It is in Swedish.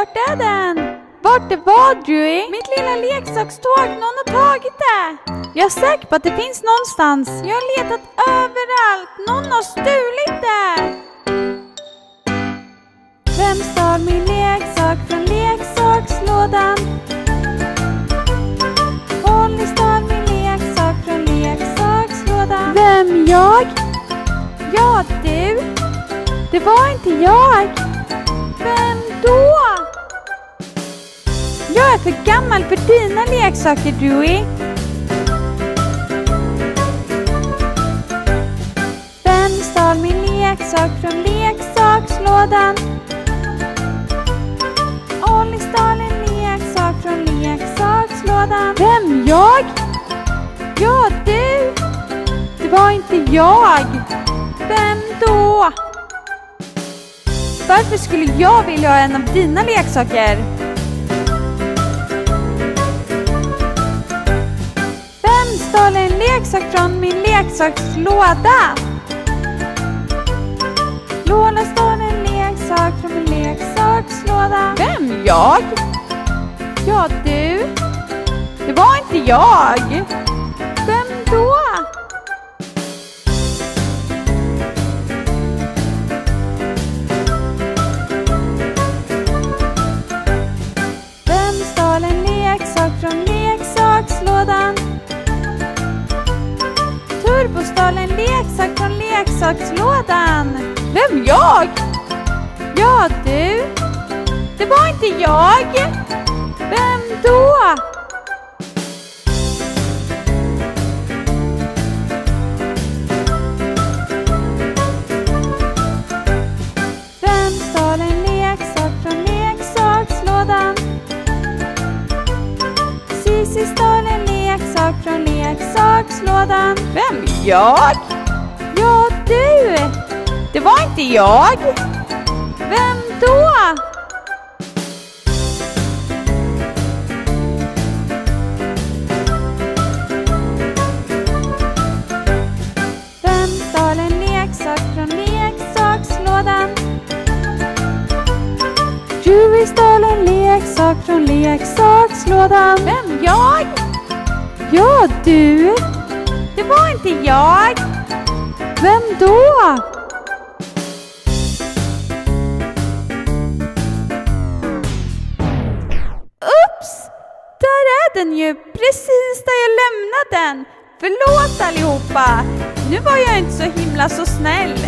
Vart är den? Vart är vad, Dewey? Mitt lilla leksakståg, någon har tagit det. Jag är säker på att det finns någonstans. Jag har letat överallt. Någon har stulit det. Vem stal min leksak från leksakslådan? Olli stal min leksak från leksakslådan. Vem, jag? Ja, du. Det var inte jag. Vem då? Jag är för gammal för dina leksaker, Dewey. Vem stal min leksak från leksakslådan? Olli stal en leksak från leksakslådan. Vem, jag? Ja, du. Det var inte jag. Vem då? Varför skulle jag vilja ha en av dina leksaker? Vem stal en leksak från min leksakslåda? Lola stal en leksak från min leksakslåda. Vem, jag? Ja, du. Det var inte jag. Vem då? Vem stal en leksak från leksakslådan? Turbo stal en leksak från leksakslådan. Vem, jag? Ja, du. Det var inte jag. Vem då? Vem stal en leksak från leksakslådan? Sissi stal en leksak från leksakslådan. Vem, jag? Ja, du. Det var inte jag. Vem då? Vem stal en leksak från leksakslådan? Dewey stal en leksak från leksakslådan. Vem, jag? Ja, du. Det var inte jag. Vem då? Ups! Där är den ju, precis där jag lämnade den. Förlåt allihopa. Nu var jag inte så himla så snäll.